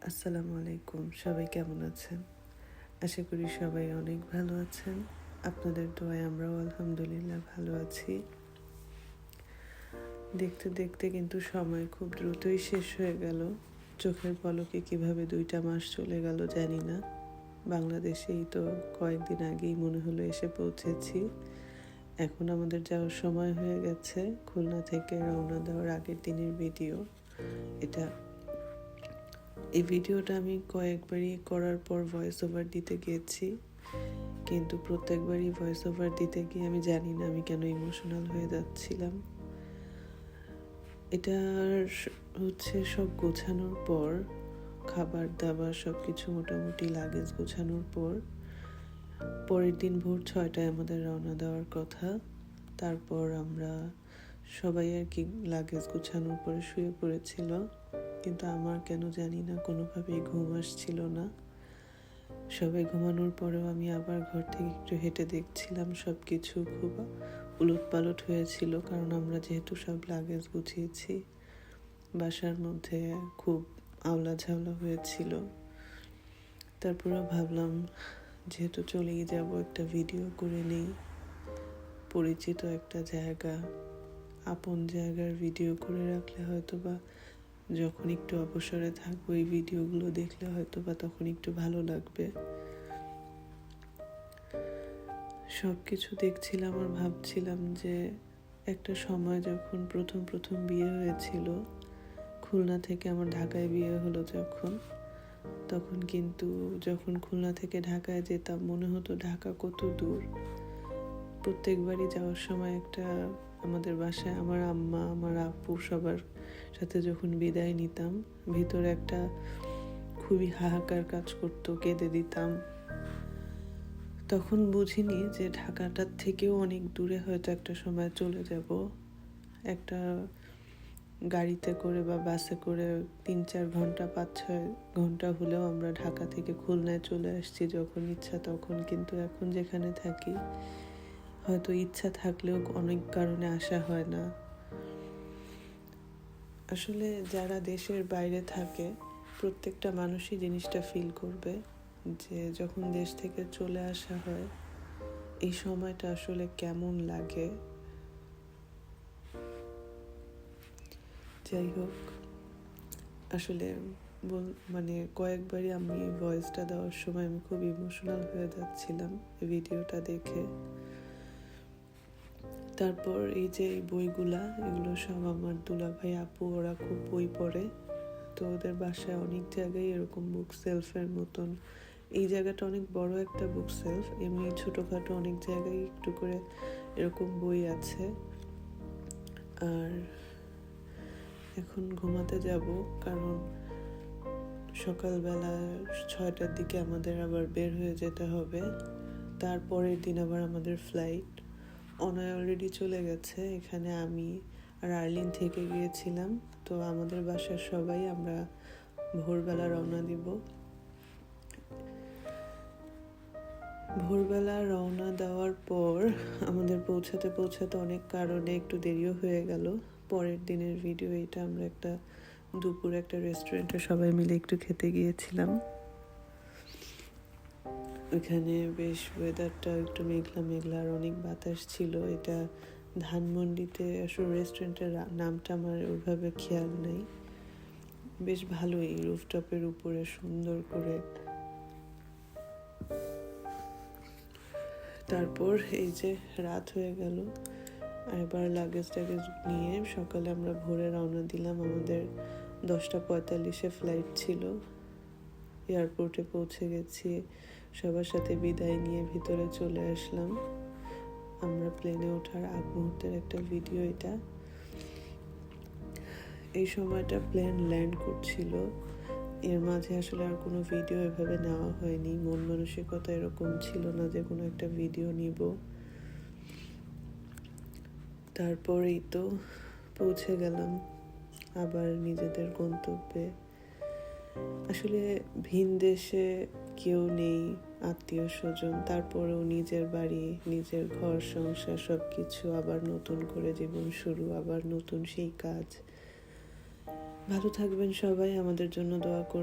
আসসালামু আলাইকুম। সবাই কেমন আছেন? আশা করি সবাই অনেক ভালো আছেন। আপনাদের দোয়ায় আমরাও আলহামদুলিল্লাহ ভালো আছি। দেখতে দেখতে কিন্তু সময় খুব দ্রুতই শেষ হয়ে গেল। চোখের পলকে কিভাবে 2টা মাস চলে গেল জানি না। বাংলাদেশেই তো কয়েকদিন আগেই মনে হলো এসে পৌঁছেছি। এখন আমাদের যাওয়ার সময় হয়ে গেছে। খুলনা থেকে রওনা দেওয়ার আগের দিনের ভিডিও এটা। এই ভিডিওটা আমি কয়েকবারই করার পর ভয়েস ওভার দিতে গিয়েছি, কিন্তু প্রত্যেকবারই ভয়েস ওভার দিতে গিয়ে আমি জানি না আমি কেন ইমোশনাল হয়ে যাচ্ছিলাম। এটার হচ্ছে সব গোছানোর পর, খাবার দাবার সব কিছু মোটামুটি লাগেজ গোছানোর পর পরের দিন ভোর 6টায় আমাদের রওনা দেওয়ার কথা। তারপর আমরা সবাই আর কি লাগেজ গোছানোর পরে শুয়ে পড়েছিল, কিন্তু আমার কেন জানি না কোনোভাবেই ঘুম আসছিল না। সবাই ঘুমানোর পরেও আমি আবার ঘর থেকে একটু হেঁটে দেখছিলাম। সব কিছু খুব উলটপালট হয়েছিল, কারণ আমরা যেহেতু সব লাগেজ গুছিয়েছি। বাসার মধ্যে খুব আওলা ঝাওলা হয়েছিল। তারপরে ভাবলাম যেহেতু চলেই যাব, একটা ভিডিও করে নেই। পরিচিত একটা জায়গা, আপন জায়গার ভিডিও করে রাখলে হয়তো বা যখন একটু অবসরে থাকবো এই ভিডিওগুলো দেখলে হয়তো বা তখন একটু ভালো লাগবে। সব কিছু দেখছিলাম আর ভাবছিলাম যে একটা সময় যখন প্রথম বিয়ে হয়েছিল, খুলনা থেকে আমার ঢাকায় বিয়ে হলো তখন কিন্তু যখন খুলনা থেকে ঢাকায় যেতাম মনে হতো ঢাকা কত দূর। প্রত্যেকবারই যাওয়ার সময় একটা, আমাদের বাসায় আমার আম্মা আমার আপু সবার সাথে যখন বিদায় নিতাম, ভিতরে একটা খুবই হাহাকার কাজ করতো, কেঁদে দিতাম। তখন বুঝিনি যে ঢাকাটার থেকেও অনেক দূরে হয়তো একটা সময় চলে যাব। একটা গাড়িতে করে বা বাসে করে 3-4 ঘন্টা 5-6 ঘন্টা হলেও আমরা ঢাকা থেকে খুলনায় চলে আসছি যখন ইচ্ছা তখন। কিন্তু এখন যেখানে থাকি হয়তো ইচ্ছা থাকলেও অনেক কারণে আসা হয় না। আসলে যারা দেশের বাইরে থাকে প্রত্যেকটা মানুষই জিনিসটা ফিল করবে যে যখন দেশ থেকে চলে আসা হয় এই সময়টা আসলে কেমন লাগে। যাই হোক, আসলে কয়েকবারই আমি ভয়েসটা দেওয়ার সময় আমি খুব ইমোশনাল হয়ে যাচ্ছিলাম ভিডিওটা দেখে। তারপর এই যে এই বইগুলা, এগুলো সব আমার দুলাভাই আপু ওরা খুব বই পড়ে, তো ওদের বাসায় অনেক জায়গায় এরকম বুক সেলফের মতন। এই জায়গাটা অনেক বড় একটা বুক সেলফ, এমনি ছোটোখাটো অনেক জায়গায় একটু করে এরকম বই আছে। আর এখন ঘুমাতে যাব, কারণ সকালবেলা 6টার দিকে আমাদের আবার বের হয়ে যেতে হবে। তারপরের দিন আবার আমাদের ফ্লাইট। অনয় অলরেডি চলে গেছে, এখানে আমি আর আর্লিন থেকে গিয়েছিলাম। তো আমাদের বাসার সবাই আমরা ভোরবেলা রওনা দিব। ভোরবেলা রওনা দেওয়ার পর আমাদের পৌঁছাতে অনেক কারণে একটু দেরিও হয়ে গেল। পরের দিনের ভিডিও এটা। আমরা দুপুরে একটা রেস্টুরেন্টে সবাই মিলে একটু খেতে গিয়েছিলাম। ওখানে বেশ ওয়েদারটা একটু মেঘলা আর অনেক বাতাস ছিল। এটা ধানমন্ডিতে, আসলে রেস্টুরেন্টের নামটা আমার ওইভাবে খেয়াল নেই। বেশ ভালোই, রুফটপের উপরে সুন্দর করে। তারপর এই যে রাত হয়ে গেল, এবার লাগেজ টাগেজ নিয়ে সকালে আমরা ভোরে রওনা দিলাম। আমাদের 10:45 ফ্লাইট ছিল। এয়ারপোর্টে পৌঁছে গেছি, সবার সাথে বিদায় নিয়ে ভিতরে চলে আসলাম। আমরা প্লেনে ওঠার আগ মুহূর্তের একটা ভিডিও এটা। এই সময়টা প্লেন ল্যান্ড করছিল, এর মাঝে আসলে আর কোনো ভিডিও এভাবে নেওয়া হয়নি। মন মানসিকতা এরকম ছিল না যে কোনো একটা ভিডিও নিব। তারপরেই তো পৌঁছে গেলাম আবার নিজেদের গন্তব্যে। আসলে ভিন দেশে কেউ নেই, আত্মীয় স্বজন, তারপরেও নিজের বাড়ি, নিজের ঘর সংসার সব কিছু আবার নতুন করে জীবন শুরু, আবার নতুন সেই কাজ। ভালো থাকবেন সবাই, আমাদের জন্য দোয়া করবেন।